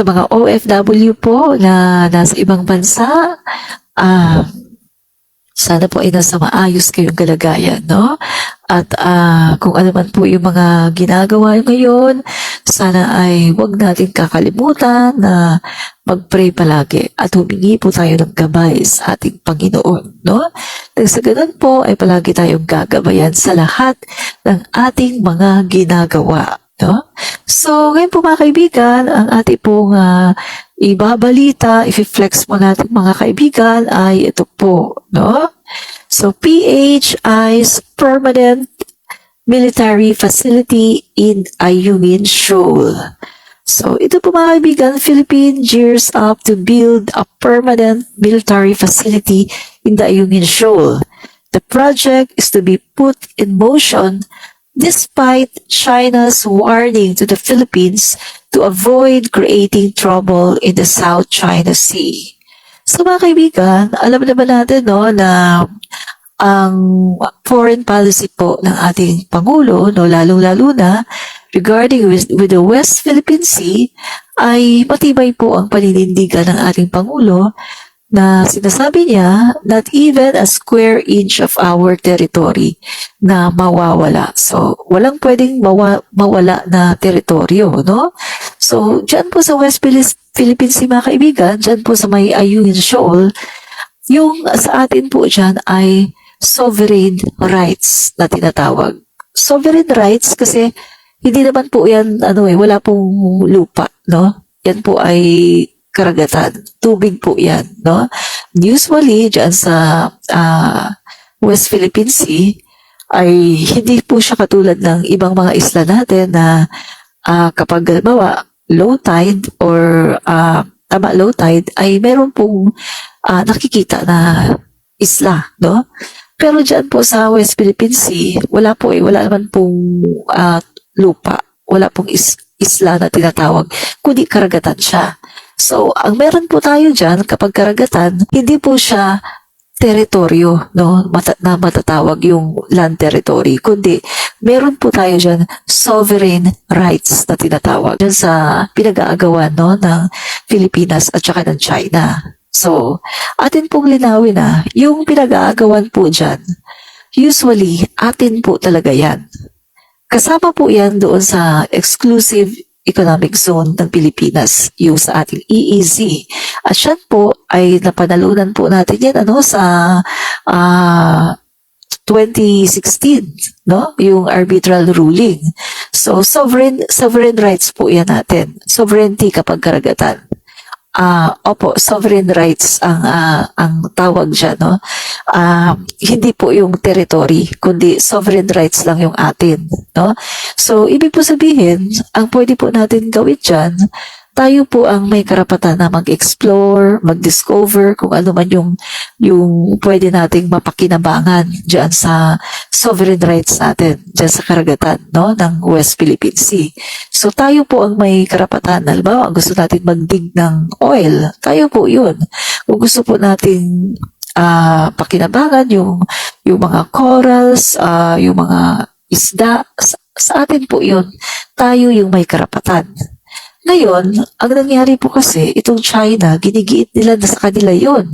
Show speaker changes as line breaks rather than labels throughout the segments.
Sa mga OFW po na nasa ibang bansa, ah, sana po ay nasa maayos kayong kalagayan, no? At kung ano man po yung mga ginagawa ngayon, sana ay huwag natin kakalimutan na mag-pray palagi at humingi po tayo ng gabay sa ating Panginoon, no? Nang sa ganun po ay palagi tayong gagabayan sa lahat ng ating mga ginagawa, no? So, ngayon po mga kaibigan, ang ating pong ibabalita, i-flex mo natin mga kaibigan ay ito po, no? So, PHI's permanent military facility in Ayungin Shoal. So, ito po mga kaibigan, Philippines gears up to build a permanent military facility in the Ayungin Shoal. The project is to be put in motion despite China's warning to the Philippines to avoid creating trouble in the South China Sea. So mga kaibigan, alam naman natin no, na ang foreign policy po ng ating Pangulo, no, lalong-lalo na regarding with the West Philippine Sea, ay matibay po ang paninindigan ng ating Pangulo na sinasabi niya not even a square inch of our territory na mawawala. So, walang pwedeng mawala na teritoryo, no? So, dyan po sa West Philippine Sea, mga kaibigan, dyan po sa may Ayungin Shoal, yung sa atin po dyan ay sovereign rights na tinatawag. Sovereign rights kasi hindi naman po yan, wala pong lupa, no? Yan po ay karagatan. Tubig po yan, no? Usually, dyan sa West Philippine Sea, ay hindi po siya katulad ng ibang mga isla natin na kapag halimbawa, low tide or low tide, ay meron pong nakikita na isla, no? Pero dyan po sa West Philippine Sea, wala po wala naman pong lupa, wala pong isla na tinatawag, kundi karagatan siya. So, ang meron po tayo dyan, kapag karagatan, hindi po siya teritoryo, no, na matatawag yung land territory, kundi meron po tayo dyan sovereign rights na tinatawag dyan sa pinag-aagawan, no, ng Pilipinas at saka ng China. So, atin pong linawin na yung pinag-aagawan po dyan, usually, atin po talaga yan. Kasama po yan doon sa exclusive economic zone ng Pilipinas, yung sa ating EEZ. At siya po ay napanalunan po natin yan sa 2016, no? Yung arbitral ruling. So sovereign rights po yan natin. Sovereignty kapag karagatan. Opo, sovereign rights ang tawag dyan, no? Hindi po yung territory, kundi sovereign rights lang yung atin, no? So, ibig po sabihin, ang pwede po natin gawin dyan, tayo po ang may karapatan na mag-explore, mag-discover kung ano man yung pwede nating mapakinabangan dyan sa sovereign rights natin, dyan sa karagatan, no, ng West Philippine Sea. So, tayo po ang may karapatan. Halimbawa, gusto natin mag-dig ng oil, tayo po yun. Kung gusto po natin pakinabangan yung mga corals, yung mga isda, sa atin po yun. Tayo yung may karapatan. Ngayon, ang nangyari po kasi, itong China, ginigiit nila na sa kanila yon,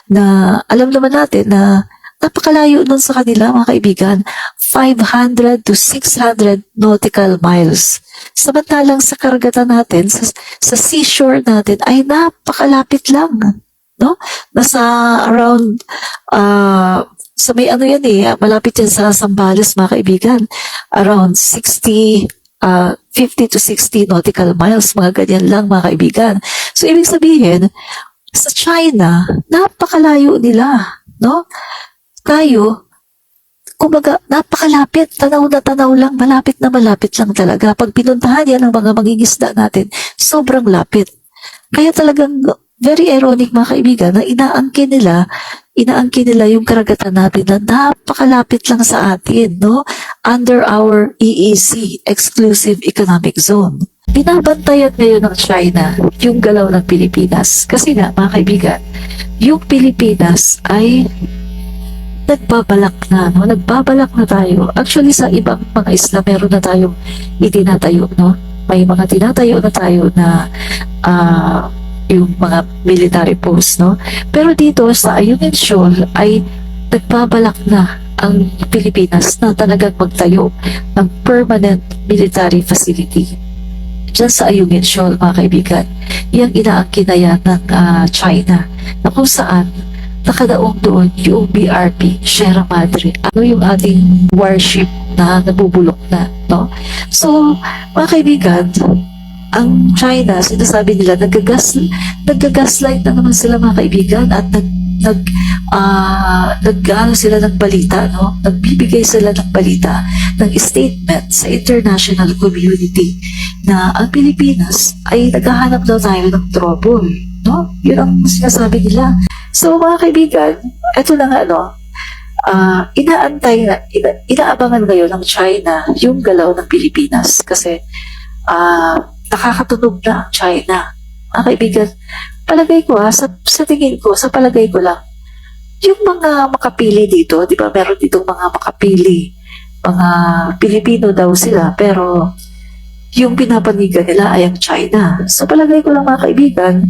na alam naman natin na napakalayo nun sa kanila, mga kaibigan, 500 to 600 nautical miles. Samantalang sa karagatan natin, sa seashore natin, ay napakalapit lang, no? Nasa around, sa may malapit yan sa Zambales, mga kaibigan, around 50 to 60 nautical miles, mga ganyan lang, mga kaibigan. So, ibig sabihin, sa China, napakalayo nila, no? Tayo, kumbaga, napakalapit, tanaw na tanaw lang, malapit na malapit lang talaga. Pag pinuntahan yan ng mga mangingisda natin, sobrang lapit. Kaya talagang very ironic, mga kaibigan, na inaangkin nila yung karagatan natin na napakalapit lang sa atin, no? Under our EEZ, Exclusive Economic Zone. Binabantayan ngayon ng China yung galaw ng Pilipinas. Kasi nga, mga kaibigan, yung Pilipinas ay nagbabalak na tayo. Actually, sa ibang mga isla, meron na tayong itinatayo, no? may mga tinatayo na tayo na yung mga military posts, no? Pero dito sa Ayungin Shoal ay nagbabalak na ang Pilipinas na talagang magtayo ng permanent military facility dyan sa Ayungin Shoal, mga kaibigan. Yang inaangkinayan ng China na kung saan nakadaong doon yung BRP, Sierra Madre. Ano yung ating warship na nabubulok na, no? So, mga kaibigan, ang China, sinasabi nila, nagagaslight na naman sila, mga kaibigan, at ano sila ng balita, no? Nagbibigay sila ng balita, ng statement sa international community na ang Pilipinas ay naghahanap daw tayo ng trouble, no? Yun ang sinasabi nila. So, mga kaibigan, eto na nga, no? Inaabangan ngayon ng China yung galaw ng Pilipinas kasi nakakatunog na ang China. Mga kaibigan, palagay ko sa tingin ko, sa palagay ko lang, yung mga makapili dito, di ba, meron ditong mga makapili, mga Pilipino daw sila, pero yung pinapanigan nila ay ang China. Sa palagay ko lang, mga kaibigan,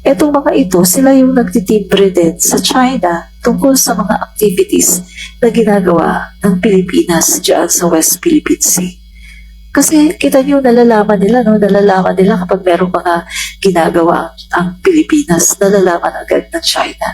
etong mga ito, sila yung nagtitimbre din sa China tungkol sa mga activities na ginagawa ng Pilipinas dyan sa West Philippine Sea. Kasi kita nyo, nalalaman nila, no? Nalalaman nila kapag merong mga ginagawa ang Pilipinas, nalalaman agad ng China.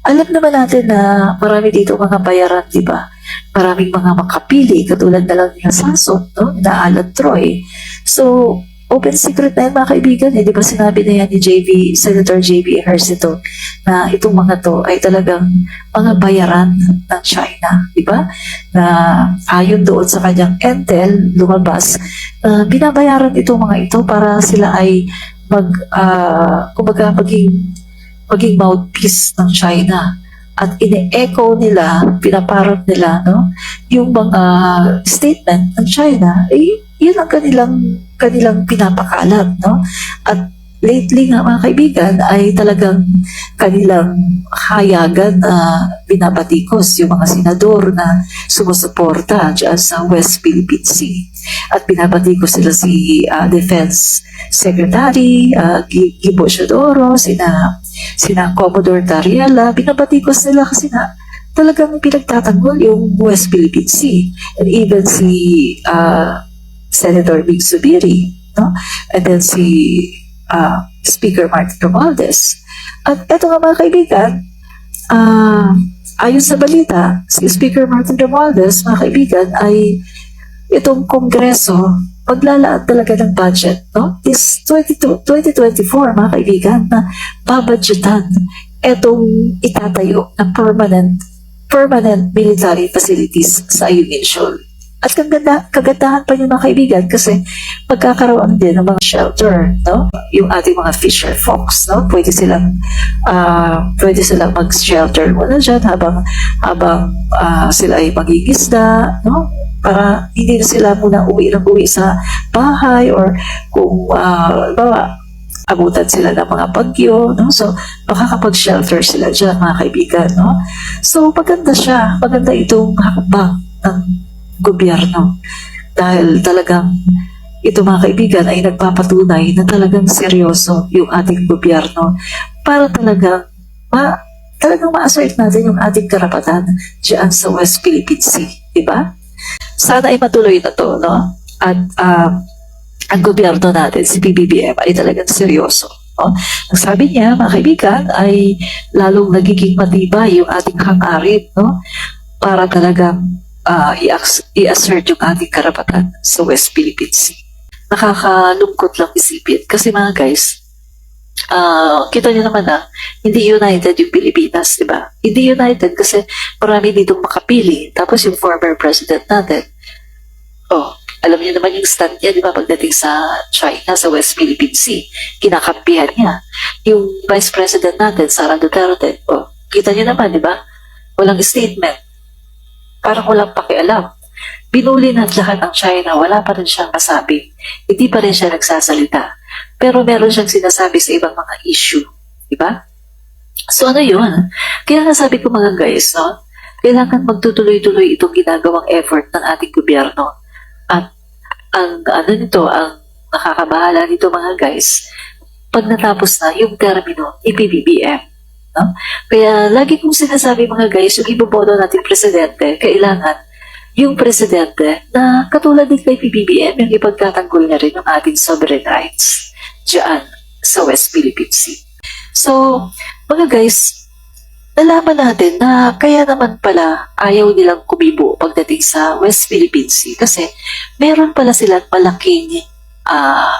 Alam naman natin na marami dito mga bayaran, di ba? Maraming mga makapili, katulad na lang nila Sason, no? Na Alan Troy. So, open secret na yan, mga kaibigan. Di ba sinabi na yan ni Senator J.B. Ejercito na itong mga to ay talagang mga bayaran ng China, di ba? Na ayon doon sa kanyang intel, lumabas, binabayaran itong mga ito para sila ay kumbaga maging mouthpiece ng China. At ine-echo nila, pinaparot nila, no? Yung mga statement ng China, yun ang kanilang pinapakalat, no? At lately nga, mga kaibigan, ay talagang kanilang hayagan na binabatikos yung mga senador na sumusuporta dyan sa West Philippine Sea. At binabatikos sila si Defense Secretary Gibo Teodoro, sina Commodore Tariela, binabatikos nila kasi na talagang pinagtatanggol yung West Philippine Sea. And even si Senator Big Zubiri, no? And then si Speaker Martin Romualdez. At eto nga, mga kaibigan, ayon sa balita, si Speaker Martin Romualdez, mga kaibigan, ay itong Kongreso maglalaan talaga ng budget, no? This 2024, mga kaibigan, na babudgetan etong itatayo ng permanent military facilities sa Ayungin Shoal. At kagandahan pa yun, mga kaibigan, kasi magkakaroon din ng mga shelter, no? Yung ating mga fisher folks, no? Pwede silang mag-shelter muna dyan habang sila ay magigisda, no? Para hindi na sila muna uwi sa bahay, or kung abutan sila ng mga bagyo, no? So, makakapag-shelter sila dyan, mga kaibigan, no? So, maganda siya. Maganda itong hakbang ng gobyerno. Dahil talagang ito, mga kaibigan, ay nagpapatunay na talagang seryoso yung ating gobyerno para talagang ma-assert natin yung ating karapatan dyan sa West Philippine Sea. Diba? Sana ay matuloy na to, no? At ang gobyerno natin, si PBBM, ay talagang seryoso. No? Ang sabi niya, mga kaibigan, ay lalong nagiging matibay yung ating hangarin, no? Para talagang i-assert yung ating karapatan sa West Philippine Sea. Nakakalungkot lang isipin. Kasi mga guys, kita nyo naman na hindi united yung Pilipinas, di ba? Hindi united kasi marami ditong makapili. Tapos yung former president natin, alam niyo naman yung stand niya, di ba, pagdating sa China, sa West Philippine Sea, kinakampihan niya. Yung vice president natin, Sara Duterte, kita niyo naman, di ba? Walang statement. Parang walang pakialam. Binuli na lahat ng China, wala pa rin siyang masabi. Hindi pa rin siya nagsasalita. Pero meron siyang sinasabi sa ibang mga issue. Diba? So ano yun? Kaya nasabi ko, mga guys, no? Kailangan magtutuloy-tuloy itong ginagawang effort ng ating gobyerno. At ang nakakabahala nito mga guys, pag natapos na yung termino ni PBBM. No? Kaya lagi kong sinasabi mga guys, yung iboboto natin presidente, kailangan yung presidente na katulad din kay PBBM, yung ipagtatanggol niya rin yung ating sovereign rights dyan sa West Philippine Sea. So, mga guys, nalaman natin na kaya naman pala ayaw nilang kumibo pagdating sa West Philippine Sea kasi meron pala silang malaking ano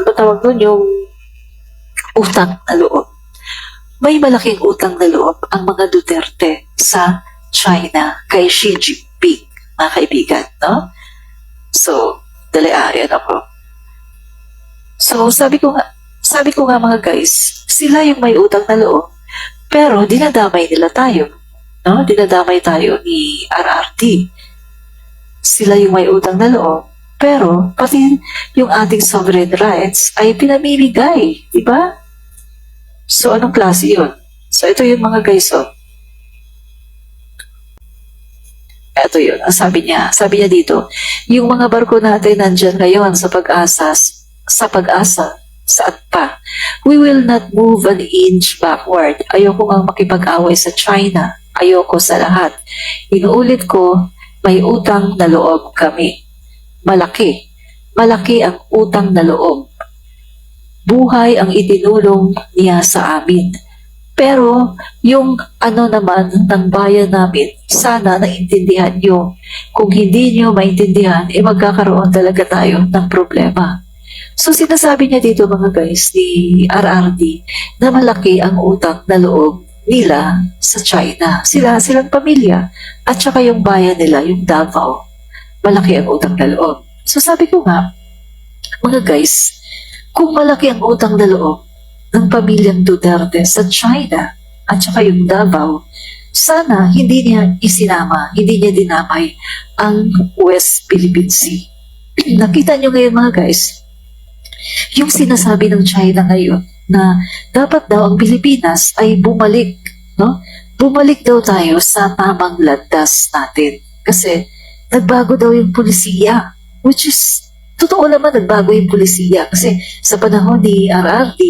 ba tawag doon, yung utang na loob. May malaking utang na loob ang mga Duterte sa China kay Xi Jinping, mga kaibigan, no? So, yan ako. So, sabi ko nga mga guys, sila yung may utang na loob, pero dinadamay nila tayo, no? Dinadamay tayo ni RRT. Sila yung may utang na loob, pero pati yung ating sovereign rights ay pinamimigay, di ba? So, anong klase yun? So, ito yung mga guys, oh. Ito yun, ang sabi niya dito, yung mga barko natin nandyan ngayon sa pag-asa, saan pa? We will not move an inch backward. Ayoko nga makipag-away sa China. Ayoko sa lahat. Inuulit ko, may utang na loob kami. Malaki. Malaki ang utang na loob. Buhay ang itinulong niya sa amin. Pero yung naman ng bayan namin, sana naintindihan nyo. Kung hindi nyo maintindihan, magkakaroon talaga tayo ng problema. So sinasabi niya dito mga guys ni RRD na malaki ang utang na loob nila sa China. Silang pamilya at saka yung bayan nila, yung Davao. Malaki ang utang na loob. So sabi ko nga, mga guys, kung malaki ang utang na loob ng pamilyang Duterte sa China at saka yung Davao, sana hindi niya dinamay ang West Philippine Sea. Nakita niyo ngayon mga guys, yung sinasabi ng China ngayon na dapat daw ang Pilipinas ay bumalik, no? Bumalik daw tayo sa tamang landas natin. Kasi nagbago daw yung pulisiya, which is totoo naman nagbago yung pulisiya. Kasi sa panahon ni RRD,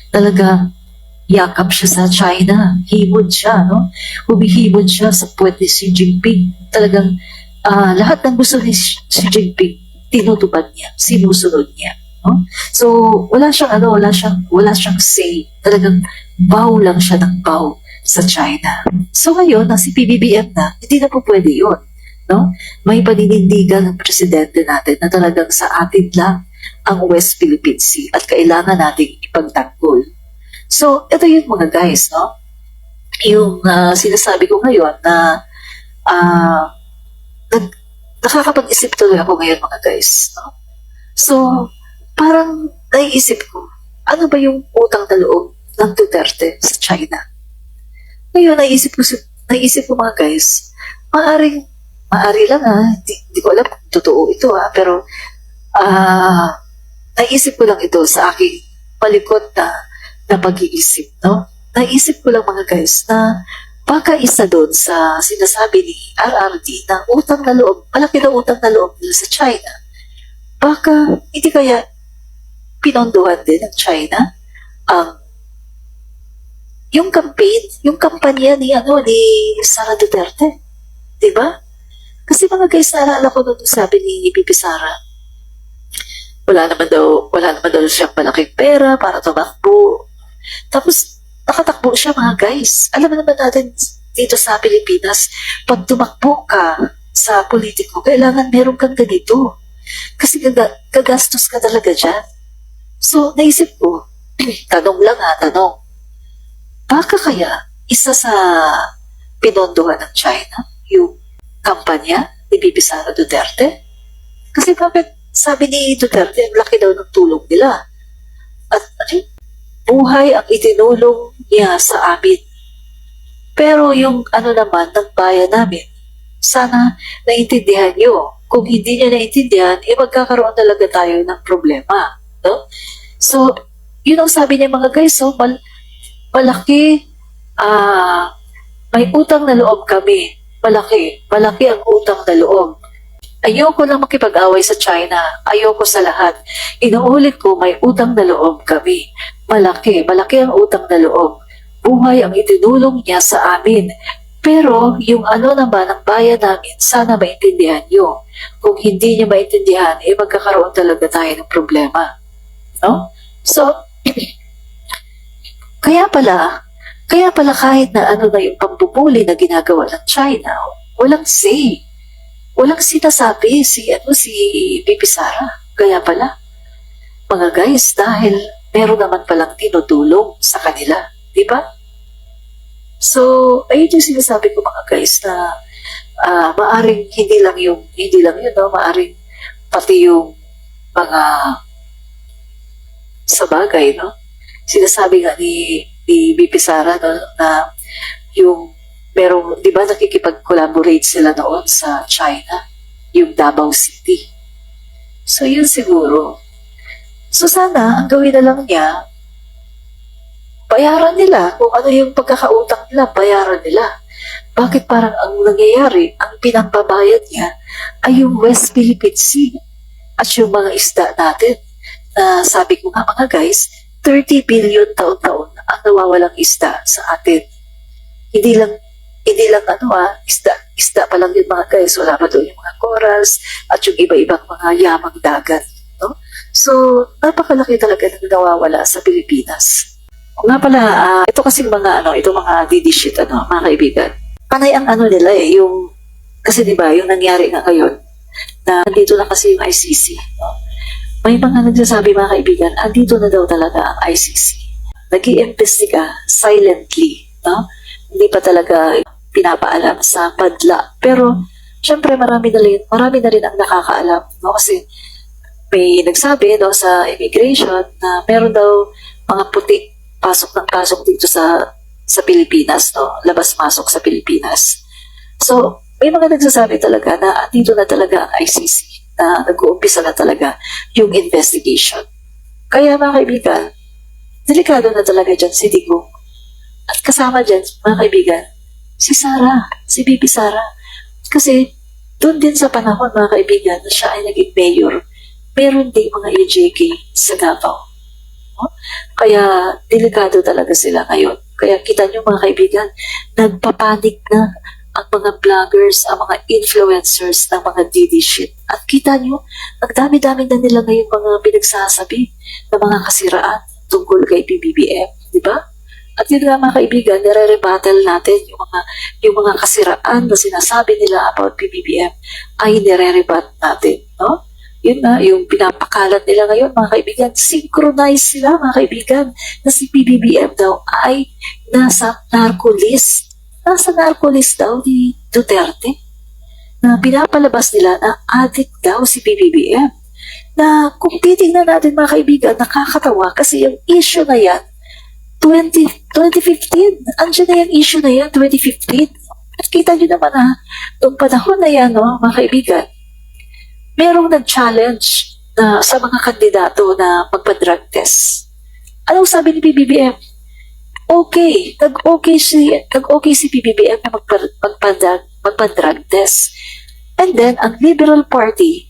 talaga yakap siya sa China. Himod siya, no? Humihimod siya sa puwet ni Xi Jinping. Talagang lahat ng gusto ni Xi Jinping, tinutupad niya, sinusunod niya. No? So, wala siyang say. Talagang bow lang siya ng bow sa China. So, ngayon, na si PBBM na, hindi na po pwede yun. No? May paninindigan ng presidente natin na talagang sa atin lang ang West Philippine Sea at kailangan nating ipagtanggol. So, ito yung mga guys, no? Yung sinasabi ko ngayon na nakakapag-isip tuloy ako ngayon mga guys, no? So, parang naiisip ko, ano ba yung utang na loob ng Duterte sa China? Ngayon, naisip ko mga guys, maari lang hindi ko alam kung totoo ito pero naisip ko lang ito sa aking palikot na pag-iisip, no? Naisip ko lang mga guys na baka isa doon sa sinasabi ni RRD na utang na loob, malaki na utang na loob nila sa China. Baka hindi kaya pinondohan din ng China yung kampanya ni Sara Duterte. Diba? Kasi mga guys, naalala ko nung sabi ni Bibi Sara, wala naman daw siyang malaking pera para tumakbo. Tapos, nakatakbo siya mga guys. Alam naman natin dito sa Pilipinas, pag tumakbo ka sa politiko, kailangan meron kang ganito. Kasi gagastos ka talaga dyan. So, naisip ko, tanong. Baka kaya isa sa pinondohan ng China, yung kampanya ni Bibi Sara Duterte? Kasi bakit sabi ni Duterte, ang laki daw ng tulong nila. At buhay ang itinulong niya sa amin. Pero yung naman ng bayan namin, sana naintindihan nyo. Kung hindi niya naintindihan, magkakaroon talaga tayo ng problema. No? So, yun ang sabi niya mga guys, so, malaki, may utang na loob kami. Malaki ang utang na loob. Ayoko lang makipag-away sa China. Ayoko sa lahat. Inuulit ko, may utang na loob kami. Malaki, malaki ang utang na loob. Buhay ang itinulong niya sa amin. Pero yung ano naman ang bayan namin, sana maintindihan niyo. Kung hindi niyo maintindihan, magkakaroon talaga tayo ng problema. No? So, kaya pala kahit na ano na yung pambubuli na ginagawa ng China, walang say. Walang sinasabi si Bibi Sara. Kaya pala, mga guys, dahil meron naman palang tinutulong sa kanila. Di ba? So, ayun yung sinasabi ko mga guys na maaring hindi lang yun, no? Maaring pati yung mga sa bagay, no? Sinasabi nga ni Bibi Sara, no, na yung pero, di ba nakikipag-collaborate sila noon sa China, yung Davao City. So, yun siguro. So, sana, ang gawin na lang niya, bayaran nila kung ano yung pagkakautang nila, bayaran nila. Bakit parang ang nangyayari, ang pinambabayad niya ay yung West Philippine Sea at yung mga isda natin. Sabi ko nga mga guys, 30 billion taon-taon ang nawawalang isda sa atin. Hindi lang isda pa lang yung mga guys, wala pa doon yung mga corals at yung iba-ibang mga yamang dagat, no? So, napakalaki talaga ng nawawala sa Pilipinas. O nga pala, ito kasing mga DD shit, mga kaibigan. Panay ang nila kasi di ba, yung nangyari nga ngayon, na andito na kasi yung ICC, no? May mga nagsasabi mga kaibigan, andito na daw talaga ang ICC. Nag-iimbestiga silently, no? Hindi pa talaga pinapaalam sa padla. Pero, syempre marami na rin ang nakakaalam. No? Kasi may nagsabi sa immigration na meron daw mga puti pasok dito sa Pilipinas. No? Labas-masok sa Pilipinas. So, may mga nagsasabi talaga na dito na talaga ang ICC na nag-uumpisa na talaga yung investigation. Kaya mga kaibigan, delikado na talaga dyan si Digong. At kasama dyan, mga kaibigan, si Bibi Sara. Kasi doon din sa panahon, mga kaibigan, na siya ay naging mayor, meron din mga LJK sa Davao. No? Kaya delikado talaga sila ngayon. Kaya kita nyo mga kaibigan, nagpapanik na ang mga vloggers, ang mga influencers ng mga DD shit. At kita nyo, nagdami-dami na nila ngayon mga pinagsasabi ng mga kasiraan tungkol kay PBBM. Di ba? At yun nga mga kaibigan, nire-rebuttal natin yung mga kasiraan na sinasabi nila about PBBM ay nire-rebut natin, no? Yun nga, yung pinapakalat nila ngayon mga kaibigan, synchronize sila mga kaibigan na si PBBM daw ay nasa narco list. Nasa narco list daw ni Duterte na pinapalabas nila na addict daw si PBBM. Na kung titignan natin mga kaibigan, nakakatawa kasi yung issue na yan 2015. Andiyan na yung issue na yan, 2015. At kita nyo naman noong panahon na yan, no, mga kaibigan, merong nag-challenge sa mga kandidato na magpa-drug test. Anong sabi ni PBBM? Okay. Nag-okay si PBBM na magpa-drug test. And then, ang Liberal Party,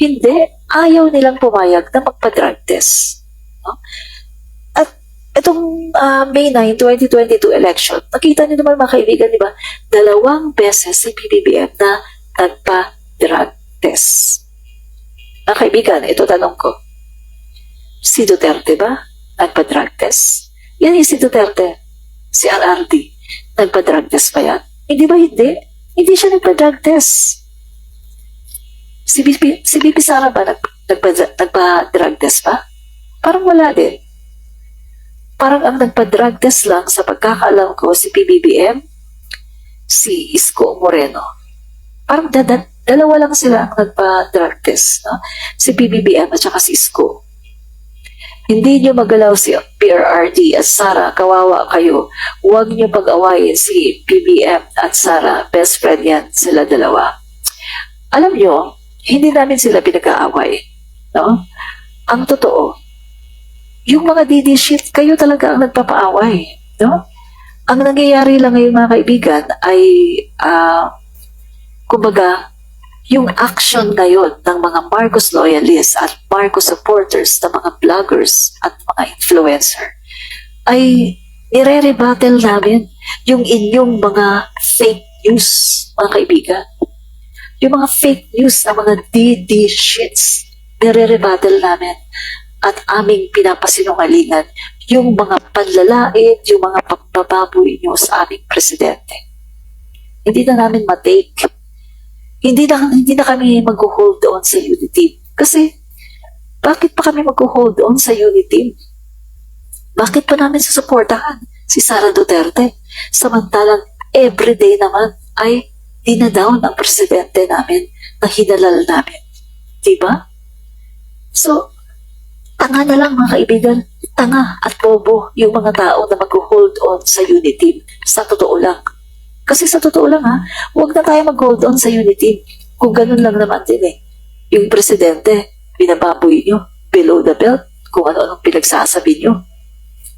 hindi, ayaw nilang pumayag na magpa-drug test. No? Itong May 9, 2022 election, nakita niyo naman mga kaibigan, di ba? 2 beses si PBBM na nagpa-drug test. Mga kaibigan, ito tanong ko. Si Duterte ba? Nagpa-drug test? Yan si Duterte. Si RRD. Nagpa-drug test pa yan? Hindi ba hindi? Hindi siya nagpa-drug test. Si Bibi Sara ba nagpa-drug test pa? Parang wala din. Parang ang nagpa-drug test lang sa pagkakaalam ko si PBBM, si Isko Moreno. Parang dalawa lang sila ang nagpa-drug test. No? Si PBBM at saka si Isko. Hindi nyo magalaw si PRRD at Sara, kawawa kayo. Huwag nyo pag-awayin si PBM at Sara. Best friend yan, sila dalawa. Alam nyo, hindi namin sila pinag-aaway. No? Ang totoo, yung mga DD shit, kayo talaga ang nagpapaaway. No? Ang nangyayari lang ngayon mga kaibigan ay, kumbaga, yung action ngayon ng mga Marcos loyalists at Marcos supporters na mga vloggers at mga influencer ay nire-rebuttal namin yung inyong mga fake news, mga kaibigan. Yung mga fake news na mga DD shits, nire-rebuttal namin at aming pinapasinungalingan yung mga panlalait, yung mga pagbababoy nyo sa aming presidente. Hindi na namin matake. Hindi na kami mag-hold on sa unity. Kasi, bakit pa kami mag-hold on sa unity? Bakit pa namin susuportahan si Sara Duterte? Samantalang, everyday naman ay dinadown ang presidente namin na hinalal namin. Diba? So, tanga na lang mga kaibigan. Tanga at bobo yung mga tao na mag-hold on sa unity. Sa totoo lang. Kasi sa totoo lang huwag na tayo mag-hold on sa unity. Kung ganun lang naman din yung presidente, binababoy nyo, below the belt, kung ano-anong pinagsasabi nyo.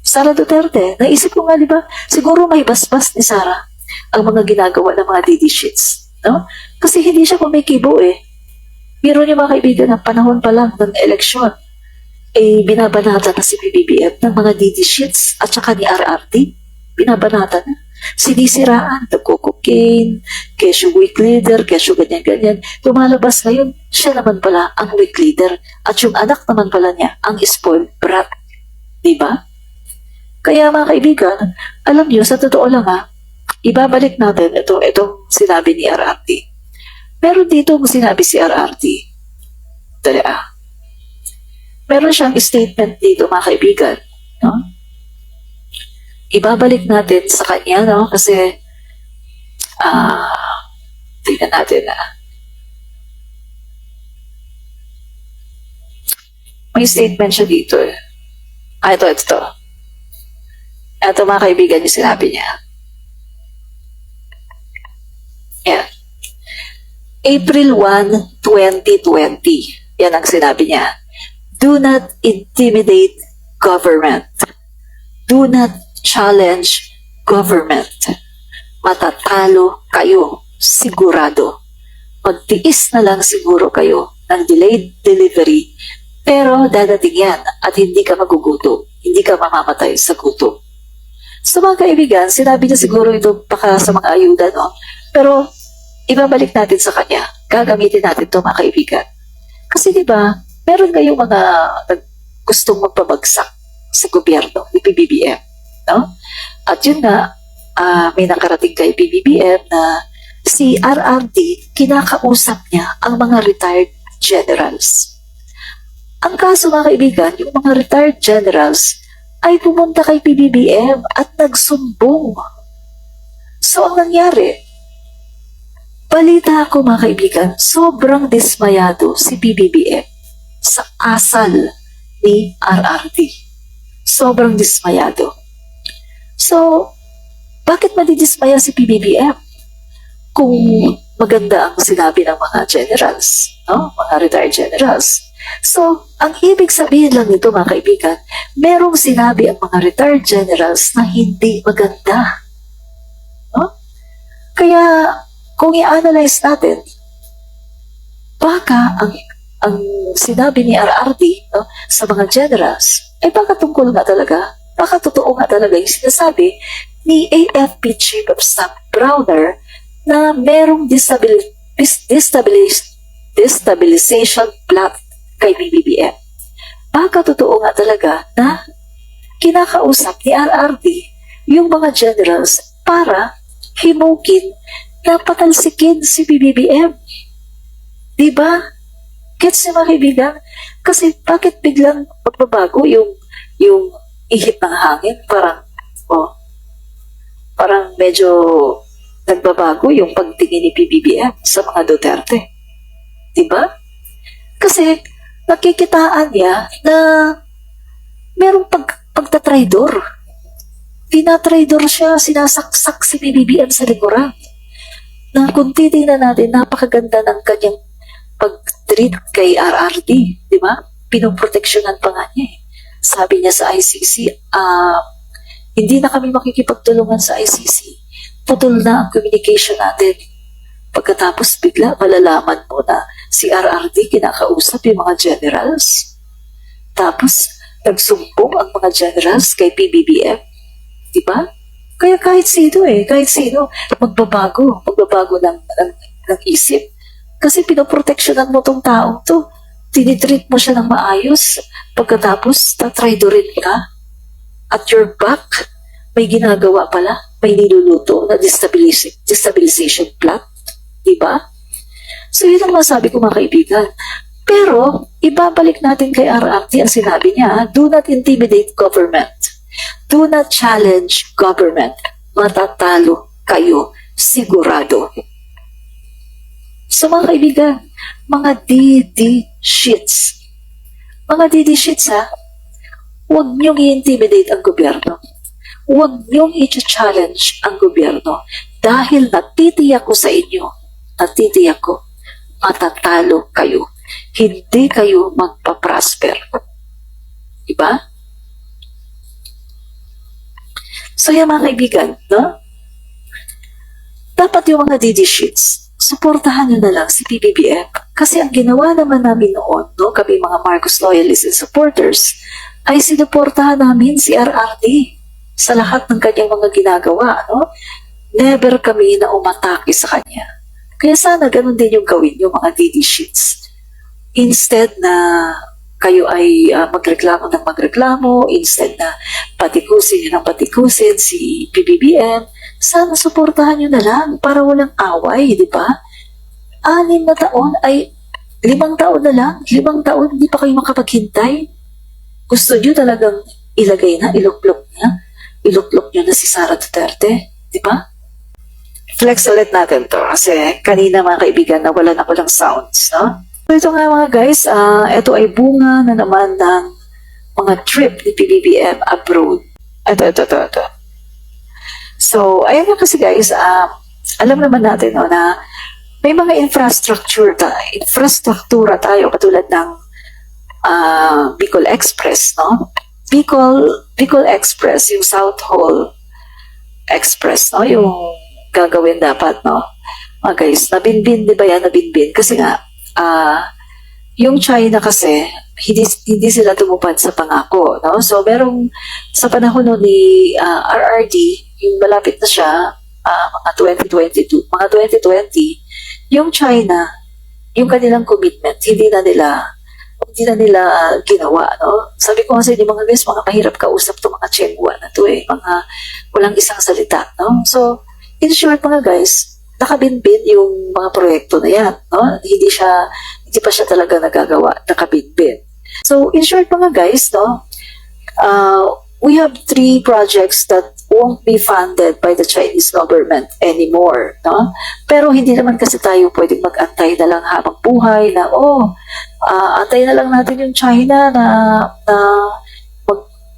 Sara Duterte, naisip ko nga, di ba, siguro may basbas ni Sara ang mga ginagawa ng mga DD shits. No? Kasi hindi siya kumikibo Biro niyo mga kaibigan, ng panahon pa lang ng eleksyon, binabanata na si PBBM ng mga DD shits at saka ni RRT. Binabanata na. Sinisiraan, nagko-cocaine, kesyo weak leader, kesyo ganyan-ganyan. Lumalabas ngayon, siya naman pala ang weak leader at yung anak naman pala niya ang spoiled brat. Diba? Kaya mga kaibigan, alam niyo, sa totoo lang ibabalik natin itong sinabi ni RRT. Meron dito kung sinabi si RRT. Dali Meron siyang statement dito mga kaibigan. No? Ibabalik natin sa kanya, no? Kasi, tingnan natin May statement siya dito Ito. Ito mga kaibigan yung sinabi niya. Yan. April 1, 2020. Yan ang sinabi niya. Do not intimidate government. Do not challenge government. Matatalo kayo, sigurado. Magtiis na lang siguro kayo ng delayed delivery, pero dadating yan at hindi ka magugutom, hindi ka mamamatay sa gutom. So mga kaibigan, sinabi niya siguro ito baka sa mga ayuda, no? Pero ibabalik natin sa kanya. Gagamitin natin ito mga kaibigan. Kasi di ba, meron kayong mga gustong magpabagsak sa gobyerno ni PBBM. No? At yun may nakarating kay PBBM na si RRD, kinakausap niya ang mga retired generals. Ang kaso mga kaibigan, yung mga retired generals ay pumunta kay PBBM at nagsumbong. So ang nangyari, balita ko mga kaibigan, sobrang dismayado si PBBM sa asal ni RRD. Sobrang dismayado. So, bakit madidismaya si PBBM? Kung maganda ang sinabi ng mga generals, no? Mga retired generals. So, ang ibig sabihin lang nito mga kaibigan, merong sinabi ang mga retired generals na hindi maganda. No? Kaya, kung i-analyze natin, baka ang sinabi ni RRD sa mga generals, baka tungkol nga talaga, baka totoo nga talaga yung sinasabi ni AFP Chief of Staff Browner na merong destabilization plot kay BBM. Baka totoo nga talaga na kinakausap ni RRD yung mga generals para himukin na patalsikin si BBM. Diba? Gets niyo mga kaibigan? Kasi bakit biglang magbabago yung ihip ng hangin? Parang medyo nagbabago yung pagtingin ni PBBM sa mga Duterte. Diba? Kasi nakikitaan niya na merong pagtatraidor. Tinatraidor siya, sinasaksak si PBBM sa likuran. Na kung titingnan natin, napakaganda ng kanyang pag-treat kay RRD. Diba? Pinoproteksyonan pa nga niya Sabi niya sa ICC, hindi na kami makikipagtulungan sa ICC. Putol na ang communication natin. Pagkatapos bigla malalaman mo na si RRD kinakausap yung mga generals. Tapos nagsumbong ang mga generals kay PBBM. Di ba? Kaya kahit sino magbabago ng isip. Kasi pinoproteksyonan mo tong taong to. Tinitreat mo siya ng maayos. Pagkatapos, tatraidorin ka. At your back, may ginagawa pala. May niluluto na destabilization plot. Diba? So, yun ang masabi ko mga kaibigan. Pero, ibabalik natin kay RRT ang sinabi niya, do not intimidate government. Do not challenge government. Matatalo kayo. Sigurado. So mga kaibigan, mga DD sheets. Mga DD sheets ha, huwag niyong i-intimidate ang gobyerno. Huwag niyong i-challenge ang gobyerno. Dahil natitiyak ko sa inyo, matatalo kayo. Hindi kayo magpa-prosper. Diba? So yan mga kaibigan, no? Dapat yung mga DD sheets, suportahan nyo na lang si PBBM. Kasi ang ginawa naman namin noon, no, kami mga Marcos loyalists and supporters, ay sinuportahan namin si RRD sa lahat ng kanyang mga ginagawa. No? Never kami na umatake sa kanya. Kaya sana ganun din yung gawin yung mga DD sheets. Instead na kayo ay magreklamo ng magreklamo, instead na patikusin nyo ng patikusin si PBBM, sana suportahan nyo na lang para walang away, di ba? 6 na taon ay 5 taon na lang. 5 taon, hindi pa kayo makapaghintay. Gusto nyo talagang ilagay na, iluklok nyo na si Sara Duterte, di ba? Flex ulit natin to kasi kanina mga kaibigan nawalan ako ng sounds, no? So ito nga mga guys, ito ay bunga na naman ng mga trip ni PBBM abroad. Ito. So, ayan nga kasi guys, alam naman natin no, na may mga infrastruktura tayo katulad ng Bicol Express, no? Bicol Express, yung South Hall Express, no? Yung gagawin dapat, no? Mga guys, nabinbin, di ba yan? Nabinbin. Kasi nga, yung China kasi, hindi sila tumupad sa pangako, no? So, merong, sa panahon ni RRD, yung malapit na siya, mga 2022, mga 2020, yung China, yung kanilang commitment, hindi na nila ginawa, no? Sabi ko kasi yung mga guys, mga mahirap kausap to mga Chengwa na to mga walang isang salita, no? So, in short mga guys, nakabinbin yung mga proyekto na yan, no? Hindi pa siya talaga nagagawa, nakabinbin. So, in short mga guys, no, we have 3 projects that won't be funded by the Chinese government anymore, no? Pero hindi naman kasi tayo pwedeng mag-antay na lang habang buhay na, antay na lang natin yung China na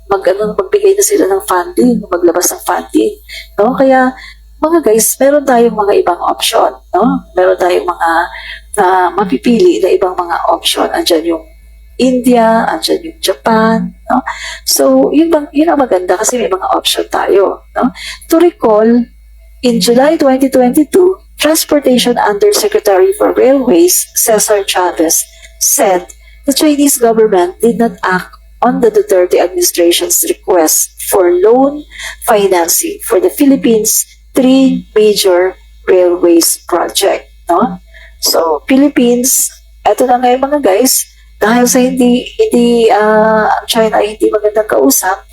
magbigay na sila ng funding, maglabas ng funding, no? Kaya, mga guys, meron tayong mga ibang option, no? Meron tayong mga mapipili na ibang mga option. Andyan yung India, andyan yung Japan, no? So, yun ang maganda kasi may mga option tayo, no? To recall, in July 2022, Transportation Undersecretary for Railways, Cesar Chavez, said the Chinese government did not act on the Duterte administration's request for loan financing for the Philippines' 3 major railways project, no? So, Philippines, eto na ngayon mga guys, dahil sa China ay hindi magandang kausap,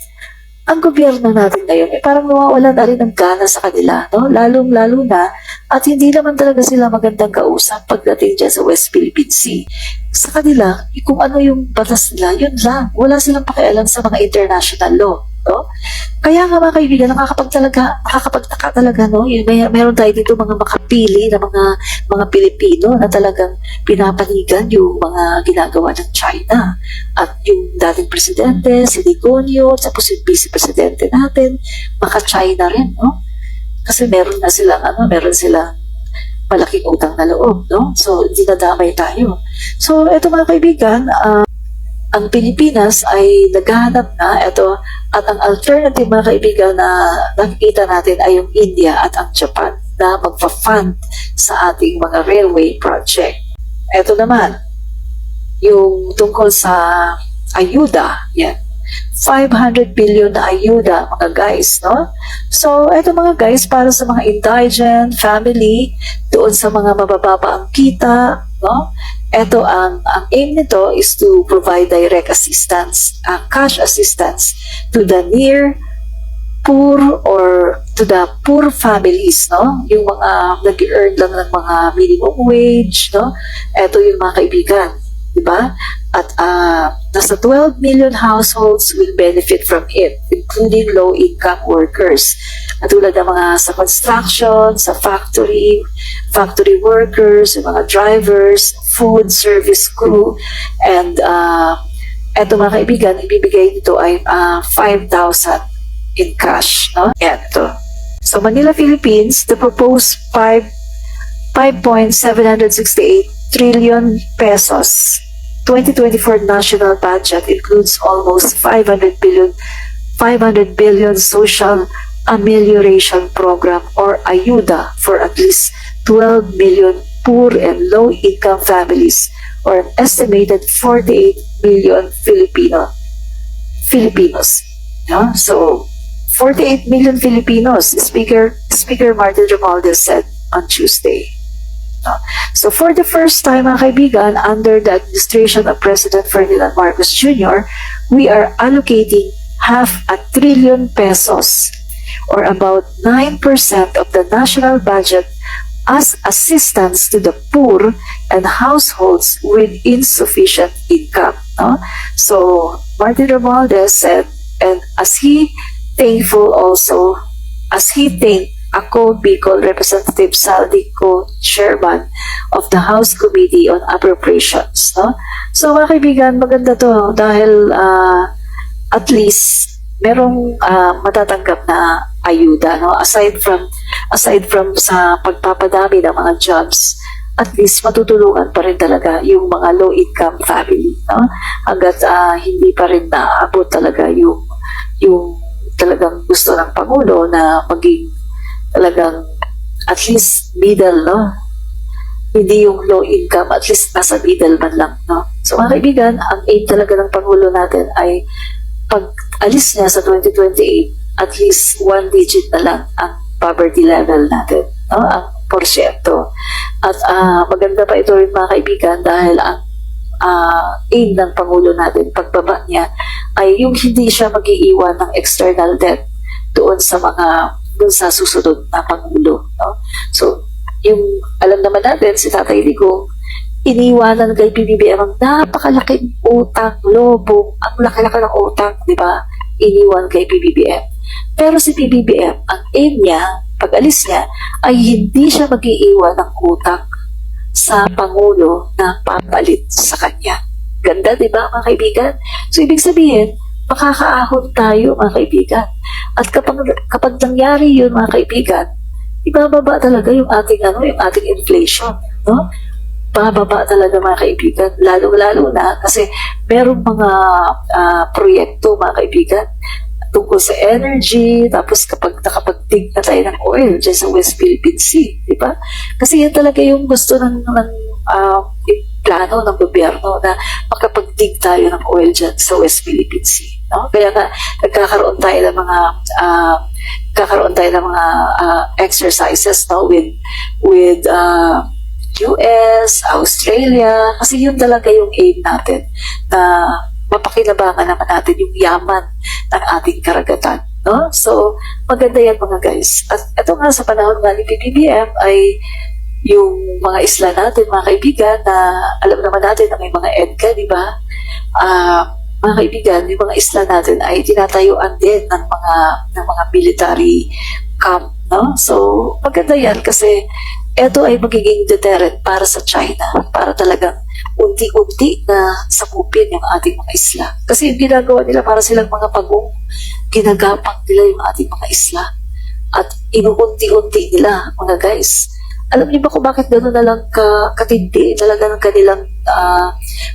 ang gobyerno natin ngayon, parang nawawala na rin ng gana sa kanila, no? Lalong-lalo na, at hindi naman talaga sila magandang kausap pagdating dyan sa West Philippine Sea. Sa kanila, kung ano yung batas nila, yun lang. Wala silang pakialam sa mga international law, no? Kaya nga mga kaibigan, nakakapagtaka talaga, no? Meron tayo dito mga makapili na mga Pilipino na talagang pinapanigan yung mga ginagawa ng China. At yung dating presidente, si Ligonio, tapos yung vice presidente natin, maka-China rin, no? Kasi meron silang malaking utang na loob, no? So, hindi nadamay tayo. So, eto mga kaibigan, ang Pilipinas ay naghahanap na at ang alternative mga kaibigan na nakikita natin ay yung India at ang Japan. na magpa-fund sa ating mga railway project. Ito naman, yung tungkol sa ayuda, yan. 500 billion na ayuda, mga guys, no? So, eto mga guys, para sa mga indigent family, doon sa mga mabababa ang kita, no? Eto, ang aim nito is to provide direct assistance, cash assistance to the near poor or to the poor families, no? Yung mga nag-earn lang ng mga minimum wage, no? Eto yung mga kaibigan, di ba? At nasa 12 million households will benefit from it, including low-income workers. Katulad ng mga sa construction, sa factory workers, yung mga drivers, food service crew, and eto mga kaibigan, ibibigay nito ay 5,000 in cash, no? Eto. So Manila, Philippines, the proposed 5.768 trillion pesos 2024 national budget includes almost 500 billion social amelioration program or ayuda for at least 12 million poor and low-income families, or an estimated 48 million Filipinos. Yeah? So 48 million Filipinos, Speaker Martin Romualdez said on Tuesday. So for the first time, mga kaibigan, under the administration of President Ferdinand Marcos Jr., we are allocating 500 billion pesos, or about 9% of the national budget, as assistance to the poor and households with insufficient income. No? So Martin Romualdez said, and as he thanked Ako Bicol Representative Saldico, Chairman of the House Committee on Appropriations. No? So mga kaibigan, maganda to dahil at least merong matatanggap na ayuda. No? Aside from sa pagpapadami ng mga jobs, at least matutulungan pa rin talaga yung mga low-income family. No? Hanggat hindi pa rin naabot talaga yung talagang gusto ng Pangulo na maging talagang at least middle, no? Hindi yung low income, at least nasa middle man lang, no? So mga kaibigan, ang aim talaga ng Pangulo natin ay pag-alis niya sa 2028, at least 1 digit na lang ang poverty level natin, no? Ang porsyento. At maganda pa ito rin mga kaibigan dahil ang aim ng Pangulo natin, pagbaba niya, ay yung hindi siya mag-iiwan ng external debt doon sa susunod na Pangulo. No? So, yung alam naman natin, si Tatay Digong, iniwanan kay PBBM ang napakalaking utang, lobong, ang laki-laki ng utang, di ba? Iniwan kay PBBM. Pero si PBBM, ang aim niya, pag-alis niya, ay hindi siya mag-iiwan ng utang sa Pangulo na papalit sa kanya. Ganda, di ba, mga kaibigan? So, ibig sabihin, makakaahon tayo, mga kaibigan. At kapag nangyari yun, mga kaibigan, ibababa talaga yung ating inflation, no? Bababa talaga, mga kaibigan, lalo na kasi merong mga proyekto, mga kaibigan, tungkol sa energy, tapos kapag nakapagtig na tayo ng oil dyan sa West Philippine Sea, di ba? Kasi yan talaga yung gusto ng plano ng gobyerno na makapagdig tayo ng oil dyan sa West Philippine Sea. No? Kaya nga, nagkakaroon tayo ng mga exercises, no, with US, Australia, kasi yun talaga yung aim natin na mapakinabangan naman natin yung yaman ng ating karagatan. No? So, maganda yan mga guys. At ito nga sa panahon nga ni PBBM ay yung mga isla natin, mga kaibigan, na alam naman natin na may mga EDCA, di ba? Mga kaibigan, yung mga isla natin ay tinatayuan din ng mga military camp, no? So, maganda yan kasi ito ay magiging deterrent para sa China, para talagang unti-unti na sakupin yung ating mga isla. Kasi yung ginagawa nila para silang mga pagong, ginagapang nila yung ating mga isla. At inuunti-unti nila, mga guys. Alam niyo ba kung bakit gano'n na lang katindi talaga ng kanilang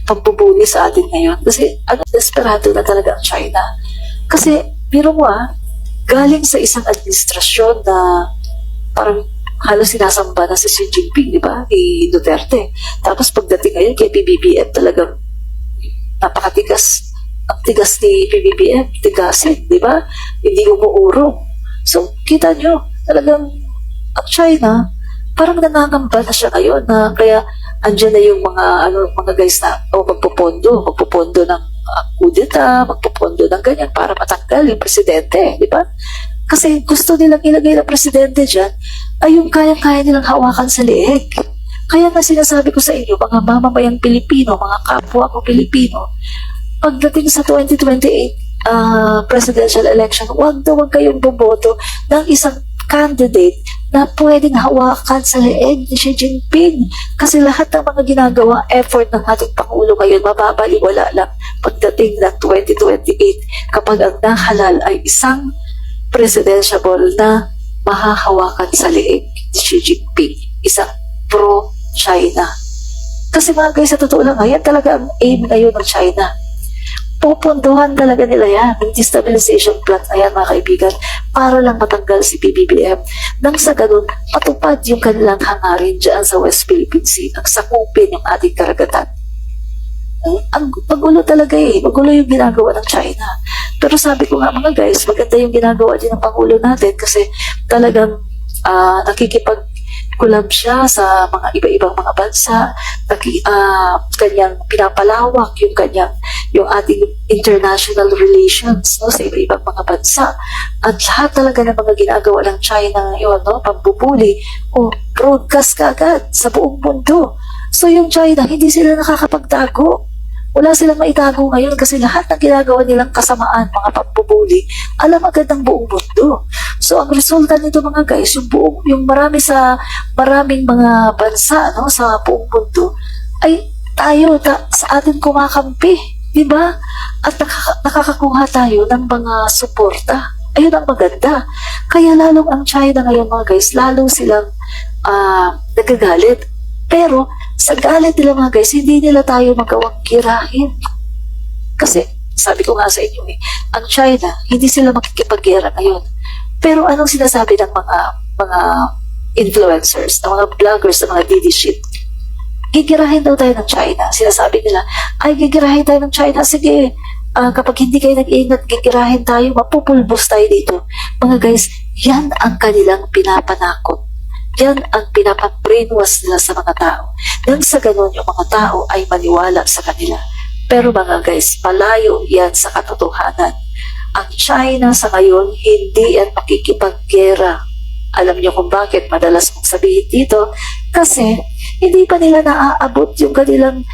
pagbubuli sa atin ngayon? Kasi desperado na talaga ang China. Kasi, biro mo galing sa isang administrasyon na parang halos sinasamba na si Xi Jinping, di ba? Ni Duterte. Tapos pagdating ngayon kay PBBM, talagang napakatigas. Ang tigas ni PBBM, tigasin, di ba? Hindi umuurong. So, kita nyo, talagang ang China, parang nanangamba na siya ngayon na kaya andyan na yung mga guys na magpupondo ng kudeta, magpupondo ng ganyan para matanggal yung presidente, di ba? Kasi gusto nilang ilagay ng presidente dyan ay yung kayang-kaya nilang hawakan sa leeg. Kaya nga sinasabi ko sa inyo, mga mamamayang Pilipino, mga kapwa ko Pilipino, pagdating sa 2028 presidential election, huwag kayong boboto ng isang candidate na pwedeng hawakan sa leeg ni Xi Jinping. Kasi lahat ng mga ginagawa, effort ng ating Pangulo ngayon, mababaliwala lang pagdating ng 2028 kapag ang nahalal ay isang presidential na mahahawakan sa leeg ni Xi Jinping, isang pro-China. Kasi mga guys, sa totoo lang, yan talaga ang aim ngayon ng China. Pupunduhan talaga nila yan, yung destabilization plan na yan, mga kaibigan, para lang matanggal si PBBM. Nang sa ganun, matupad yung kanilang hangarin dyan sa West Philippine Sea, ang sakupin yung ating karagatan. Ang magulo talaga magulo yung ginagawa ng China. Pero sabi ko nga mga guys, maganda yung ginagawa din ng Pangulo natin kasi talagang nakikipag-collab siya sa mga iba-ibang mga bansa, kanyang pinapalawak yung ating international relations, no, sa iba-ibang mga bansa. At lahat talaga ng mga ginagawa ng China ngayon, no, pambubuli o broadcast kaagad sa buong mundo. So yung China, hindi sila nakakapagtago. Wala silang maitago ngayon kasi lahat ng ginagawa nilang kasamaan, mga pambubuli, alam agad ng buong mundo. So ang resulta nito mga guys, yung maraming mga bansa, no, sa buong mundo ay tayo sa atin kumakampi, di ba? At nakakakuha tayo ng mga suporta. Ayun ang maganda. Kaya lalong ang China ngayon mga guys, lalo silang nagagalit. Pero sa galit nila mga guys, hindi nila tayo magawang girahin. Kasi sabi ko nga sa inyo ang China, hindi sila makikipaggera ngayon. Pero anong sinasabi ng mga influencers, ng mga vloggers, ng mga DD shit? Gigirahin daw tayo ng China. Sinasabi nila, ay gigirahin tayo ng China. Sige, kapag hindi kayo nag-iingat, gigirahin tayo, mapupulbos tayo dito. Mga guys, yan ang kanilang pinapanakot. Yan ang pinapabrainwash nila sa mga tao. Nang sa ganun, yung mga tao ay maniwala sa kanila. Pero mga guys, palayo yan sa katotohanan. Ang China sa ngayon, hindi yan makikipaggera. Alam niyo kung bakit madalas kong sabihin dito? Kasi hindi pa nila naaabot yung kanilang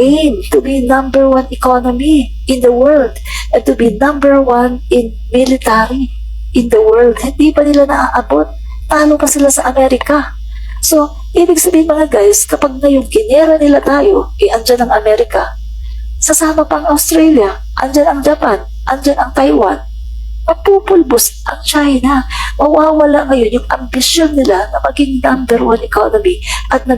aim to be number 1 economy in the world and to be number 1 in military in the world. Hindi pa nila naaabot. Talo pa sila sa Amerika. So, ibig sabihin mga guys, kapag ngayon ginera nila tayo, andyan ang Amerika, sasama pa ang Australia, andyan ang Japan, andyan ang Taiwan, mapupulbos ang China. Mawawala ngayon yung ambisyon nila na maging number 1 economy at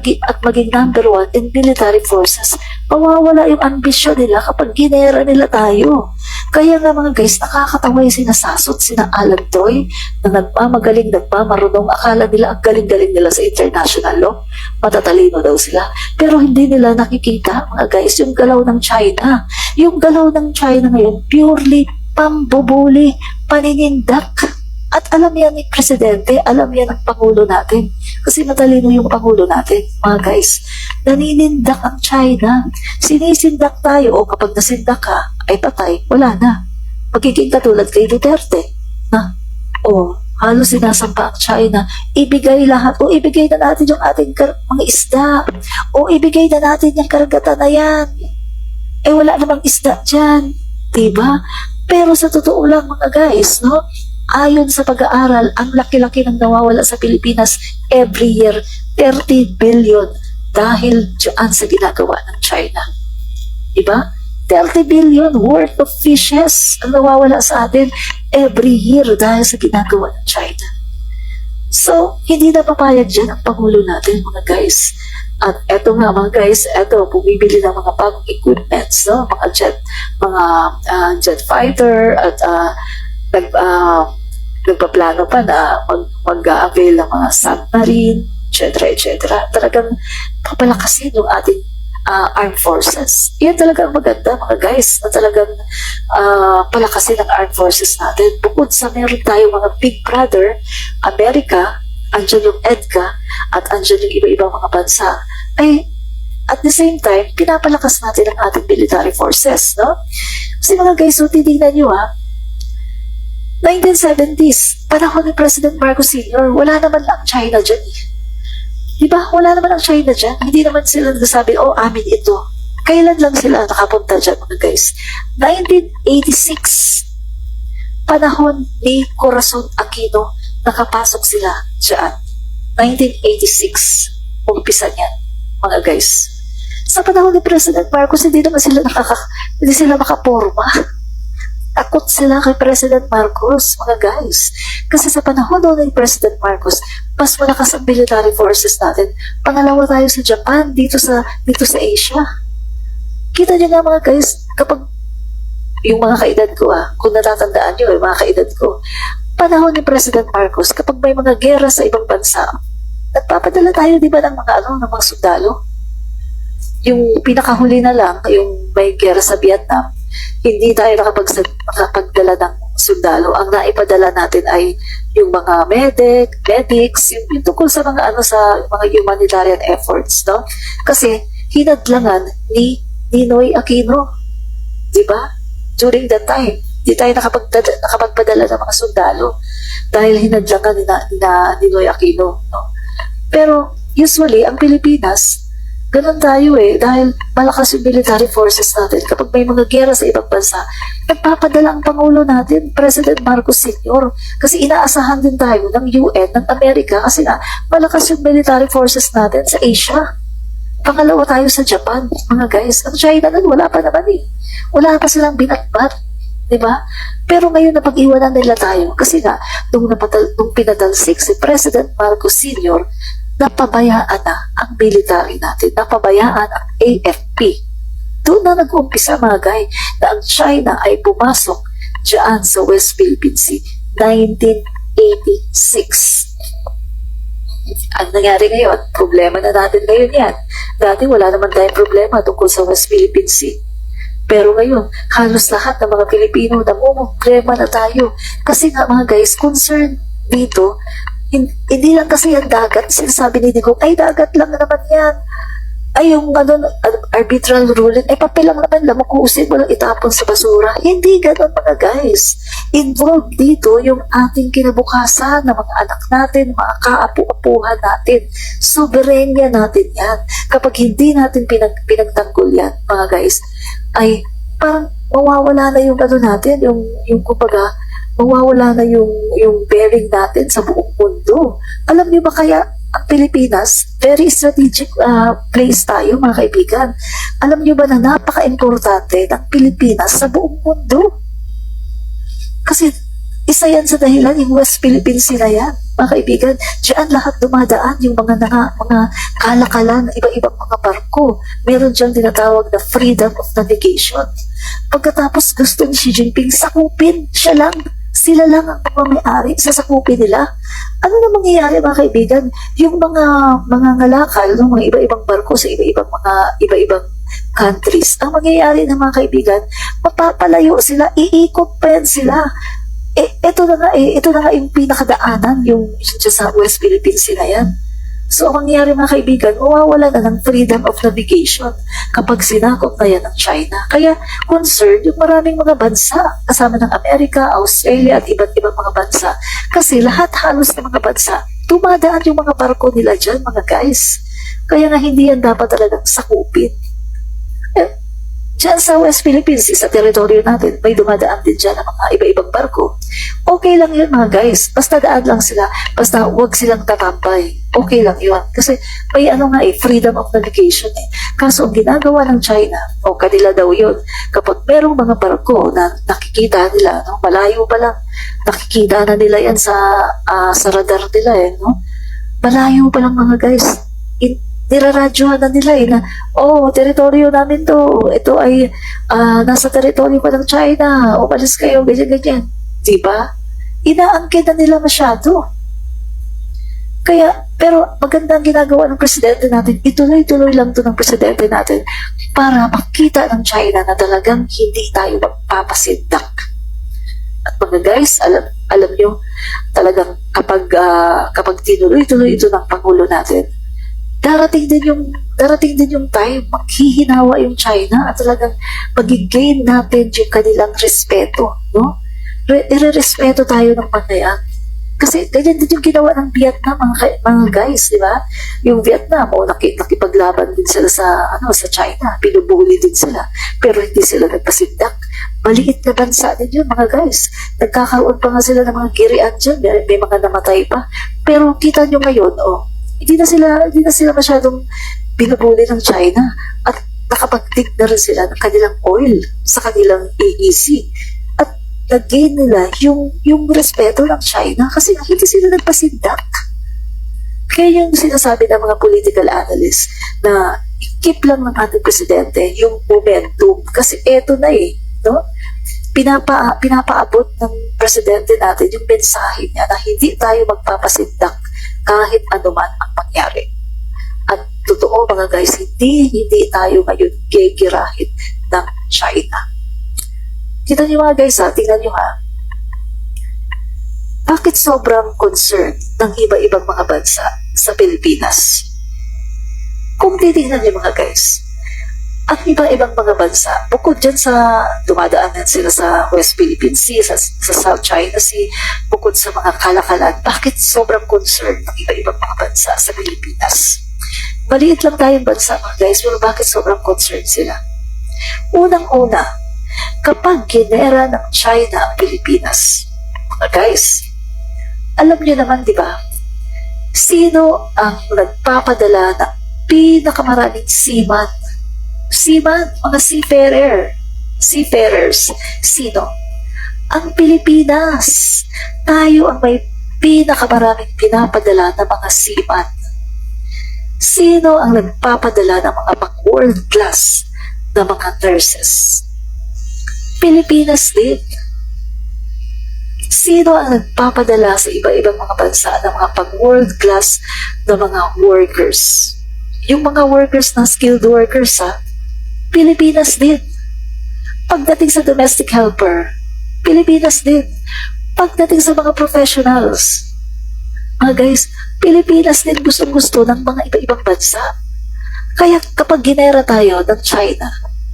maging number 1 in military forces. Mawawala yung ambisyon nila kapag ginera nila tayo. Kaya nga mga guys, nakakatawa yung sinasasot sina Alan Toy na nagmamarunong. Akala nila ang galing-galing nila sa international law. Matatalino daw sila. Pero hindi nila nakikita mga guys yung galaw ng China. Yung galaw ng China ngayon, purely pambubuli, paninindak. At alam yan ni Presidente, alam yan ng Pangulo natin. Kasi matalino yung Pangulo natin, mga guys. Naninindak ang China. Sinisindak tayo, o kapag nasindak ka, ay patay, wala na. Magiging katulad kay Duterte. Halos sinasampa ang China. Ibigay lahat, o ibigay na natin yung ating mga isda. O ibigay na natin yung karagatan na yan. Wala namang isda dyan. Diba? Pero sa totoo lang mga guys, no? Ayon sa pag-aaral, ang laki-laki ng nawawala sa Pilipinas every year, 30 billion dahil dyan sa ginagawa ng China. Diba? 30 billion worth of fishes ang nawawala sa atin every year dahil sa ginagawa ng China. So, hindi na papayag dyan ang Pangulo natin mga guys. At eto nga mga guys, bumibili ng mga bagong equipments, no? Mga jet fighter at nagpaplano pa na mag-avail ng mga submarine, etc. Talagang papalakasin yung ating armed forces. Yan talaga ang maganda, mga guys, na talagang palakasin ang armed forces natin. Bukod sa meron tayo mga big brother, Amerika, andyan yung EDCA, at andyan yung iba-ibang mga bansa, ay at the same time, pinapalakas natin ang ating military forces, no? Kasi mga guys, so titignan nyo 1970s, panahon ni President Marcos Sr., wala naman lang China dyan eh. Diba? Wala naman ang China dyan. Hindi naman sila nagsasabi, oh, amin ito. Kailan lang sila nakapunta dyan, mga guys? 1986, panahon ni Corazon Aquino, nakapasok sila dyan. 1986, umpisa niyan, mga guys. Sa panahon ni President Marcos, hindi sila makaporma. Takot sila kay President Marcos, mga guys. Kasi sa panahon ni President Marcos, mas malakas ang military forces natin. Pangalawa tayo sa Japan, dito sa Asia. Kita niyo nga, mga guys, kapag yung mga kaedad ko, kung natatandaan niyo, yung mga kaedad ko, panahon ni President Marcos, kapag may mga gera sa ibang bansa, nagpapadala tayo, di ba, ng mga sundalo? Yung pinakahuli na lang, yung may gera sa Vietnam, hindi tayo nakapagdala ng sundalo. Ang naipadala natin ay yung mga medics, yung tungkol sa mga mga humanitarian efforts, no? Kasi hinadlangan ni Ninoy Aquino, di ba? During that time, hindi tayo nakapagpadala ng mga sundalo dahil hinadlangan ni Ninoy Aquino, no? Pero usually, ang Pilipinas, ganun tayo dahil malakas yung military forces natin. Kapag may mga gera sa ibang bansa, nagpapadala ang Pangulo natin, President Marcos Sr. Kasi inaasahan din tayo ng UN, ng Amerika, kasi malakas yung military forces natin sa Asia. Pangalawa tayo sa Japan, mga guys. Ang China nun, wala pa naman Wala pa silang binatbat, di ba? Pero ngayon napag-iwanan nila tayo kasi nung pinadalsik si President Marcos Sr., napabayaan na ang military natin, napabayaan ang AFP. Doon na nag-umpisa, mga guy, na ang China ay pumasok dyan sa West Philippine Sea, 1986. Ang nangyari ngayon, problema na natin ngayon yan. Dati wala naman tayong problema tungkol sa West Philippine Sea. Pero ngayon, halos lahat ng mga Pilipino namumroblema na tayo. Kasi mga guys, concern dito, hindi lang kasi yung dagat. Sinasabi ni Digong, ay dagat lang naman yan. Ay yung arbitral ruling, ay papel lang naman, lamukusin mo lang itapon sa basura. Hindi ganun, mga guys. Involved dito yung ating kinabukasan ng mga anak natin, mga kaapu-apuhan natin. Soberenya natin yan. Kapag hindi natin pinagtanggol yan, mga guys, ay parang mawawala na yung natin, yung kumbaga, mawawala na yung bearing natin sa buong mundo. Alam niyo ba kaya ang Pilipinas, very strategic place tayo, mga kaibigan. Alam niyo ba na napaka-importante ng Pilipinas sa buong mundo? Kasi isa yan sa dahilan yung West Philippine Sea na yan, mga kaibigan. Diyan lahat dumadaan yung mga kalakalan, iba-ibang mga barko. Meron diyang tinatawag na freedom of navigation. Pagkatapos gusto ni Xi Jinping sakupin, sila lang ang may-ari, sasakupin nila. Ano na mangyayari, mga kaibigan? Yung mga ngalakal ng mga iba-ibang barko sa iba-ibang countries, ang mangyayari ng mga kaibigan, mapapalayo sila, iikot pa yan sila. Ito na nga yung pinakadaanan, yung sa West Philippines sila yan. So, ang mangyayari, mga kaibigan, mawawala na ng freedom of navigation kapag sinakop na yan ng China. Kaya, concerned yung maraming mga bansa, kasama ng Amerika, Australia, at iba't ibang mga bansa. Kasi lahat halos ng mga bansa, tumadaan yung mga barko nila dyan, mga guys. Kaya nga hindi yan dapat talagang sakupin. Diyan sa West Philippines, sa teritoryo natin, may dumadaan din dyan ang mga iba-ibang barko. Okay lang yun, mga guys. Basta daan lang sila. Basta huwag silang tatambay. Okay lang yun. Kasi may freedom of navigation Kaso ang ginagawa ng China, kanila daw yun, kapag merong mga barko na nakikita nila, malayo pa lang, nakikita na nila yan sa radar nila Malayo pa lang, mga guys. Niraradyohan na nila na, teritoryo namin to. Ito ay nasa teritoryo pa ng China. Umalis kayo, ganyan-ganyan. Diba? inaangkin na nila masyado. Kaya, pero maganda ang ginagawa ng presidente natin. Ituloy-tuloy lang to ng presidente natin para makita ng China na talagang hindi tayo magpapasindak. At mga guys, alam nyo, talagang kapag tinuloy-tuloy ito ng Pangulo natin, darating din yung time, maghihinawa yung China at talagang mag-gain natin yung kanilang respeto, no? Ire-respeto tayo ng mga yan. Kasi ganyan din yung ginawa ng Vietnam, mga guys, di ba? Yung Vietnam, nakipaglaban din sila sa China, pinubuli din sila, pero hindi sila nagpasindak. Maliit na bansa din yun, mga guys. Nagkakaroon pa nga sila ng mga girian dyan, may mga namatay pa. Pero kita nyo ngayon, hindi na sila masyadong binubuli ng China at nakapagtig na rin sila ng kanilang oil sa kanilang AEC. At nag-gain nila yung respeto ng China kasi hindi sila nagpasindak. Kaya yung sinasabi ng mga political analysts na keep lang ng ating presidente yung momentum kasi eto na no? Pinapaabot ng presidente natin yung mensahe niya na hindi tayo magpapasindak kahit anuman ang mangyari. At totoo mga guys, hindi tayo ngayon gigirahin ng China. Kita niyo mga guys tingnan niyo bakit sobrang concern ng iba-ibang mga bansa sa Pilipinas? Kung titingnan niyo mga guys, ang iba-ibang mga bansa, bukod dyan sa dumadaanan sila sa West Philippine Sea, sa South China Sea, bukod sa mga kalakalan, bakit sobrang concern ng iba-ibang mga bansa sa Pilipinas? Maliit lang tayong bansa mga guys, pero bakit sobrang concerned sila? Unang-una, kapag ginera ng China ang Pilipinas, mga guys, alam niyo naman di ba, sino ang nagpapadala ng pinakamaraming seaman, mga seafarers, sino? Ang Pilipinas. Tayo ang may pinakamaraming pinapadala ng mga seaman. Sino ang nagpapadala ng mga pang-world class na mga nurses? Pilipinas din. Sino ang nagpapadala sa iba-ibang mga bansa ng mga pang-world class na mga workers? Yung mga workers na skilled workers Pilipinas din. Pagdating sa domestic helper, Pilipinas din. Pagdating sa mga professionals, mga guys, Pilipinas din gustong-gusto ng mga iba-ibang bansa. Kaya kapag ginera tayo ng China,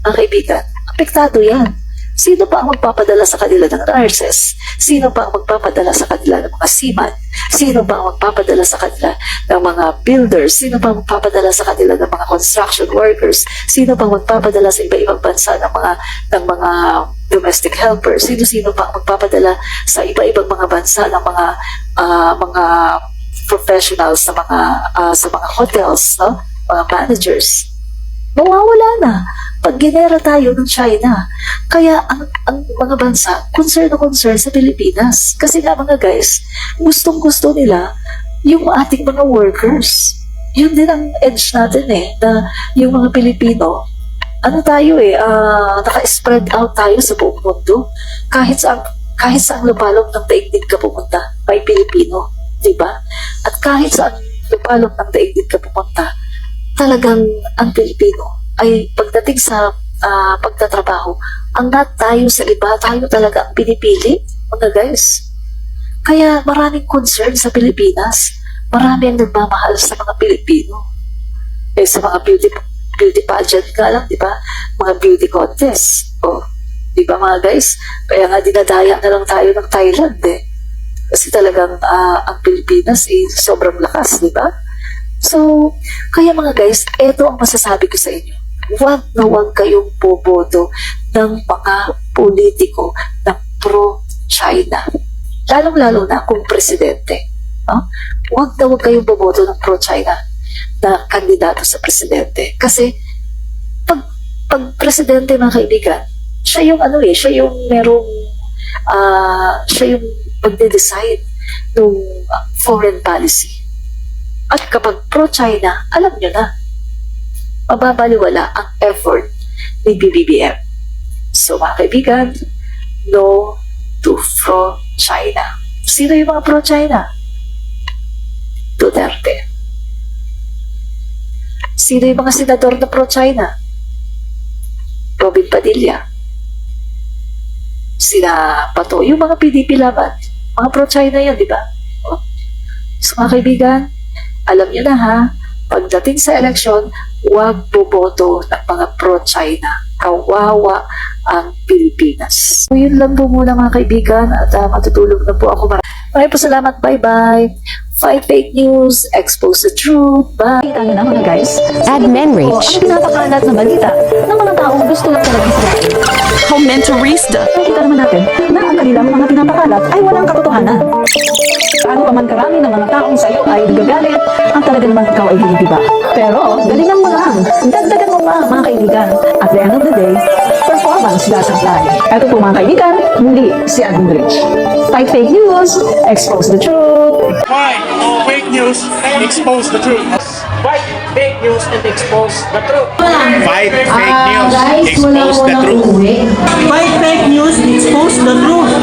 mga kaibigan, apektado yan. Sino pa ang magpapadala sa kanila ng nurses? Sino pa ang magpapadala sa kanila ng mga seaman? Sino pa ang magpapadala sa kanila ng mga builders? Sino pa ang magpapadala sa kanila ng mga construction workers? Sino pa ang magpapadala sa iba-ibang bansa ng mga domestic helpers? Sino pa ang magpapadala sa iba-ibang mga bansa ng mga professionals sa mga hotels, no? Mga managers? Mawawala na pag ginera tayo ng China. Kaya ang mga bansa, concern na concern sa Pilipinas. Kasi nga mga guys, gustong-gusto nila yung ating mga workers. Yun din ang edge natin na yung mga Pilipino, naka-spread out tayo sa buong mundo. Kahit sa lupalong ng daigdig ka pumunta, may Pilipino, di ba? At kahit sa lupalong ng daigdig ka pumunta, talagang ang Pilipino ay pagdating sa pagtatrabaho, angat tayo sa iba, tayo talaga ang pinipili, mga guys. Kaya maraming concern sa Pilipinas, marami ang nagmamahal sa mga Pilipino. Sa mga beauty pageant nga lang, di ba? Mga beauty contest. Di ba mga guys? Kaya nga dinadaya na lang tayo ng Thailand Kasi talagang ang Pilipinas sobrang lakas, di ba? So, kaya mga guys, eto ang masasabi ko sa inyo. Huwag na huwag kayong boboto ng mga politiko na pro-China. Lalong-lalo na kung presidente. Huwag na huwag kayong boboto ng pro-China na kandidato sa presidente. Kasi, pag presidente mga kaibigan, siya yung magde-decide ng foreign policy. At kapag pro-China, alam nyo na, mababaliwala ang effort ni BBBM. So mga kaibigan, no to pro-China. Sino yung mga pro-China? Duterte. Sino yung mga senador na pro-China? Robin Padilla. Sina Pato. Yung mga PDP laban. Mga pro-China yan, di ba? O. So mga kaibigan, alam niyo na ha, pagdating sa eleksyon, huwag boboto ng mga pro-China. Kawawa ang Pilipinas. So yun lang po muna mga kaibigan at matutulog na po ako. Maraming po salamat. Bye-bye. Fight fake news, expose the truth. Bye. Kita nyo na mga guys.
Admin
Ang
Reach.
pinapakalat na balita ng mga taong gusto lang talaga Israel.
Comentarista.
Nakikita naman natin na ang kanilang mga pinapakalat ay walang katotohanan. Paano pa man karami ng mga taong sa iyo ay nagagalit, ang talaga naman ikaw ay hindi ba? Pero, galingan mo lang. Dagdagan mo pa, mga kaibigan. At the end of the day, performance doesn't lie. Ito po mga kaibigan, muli si Admin Rich. Fight fake news, expose the truth.
Fight fake news and expose the truth.
Fight fake news and expose the truth.
Fight fake news, expose the truth.
Fight fake news, expose the truth.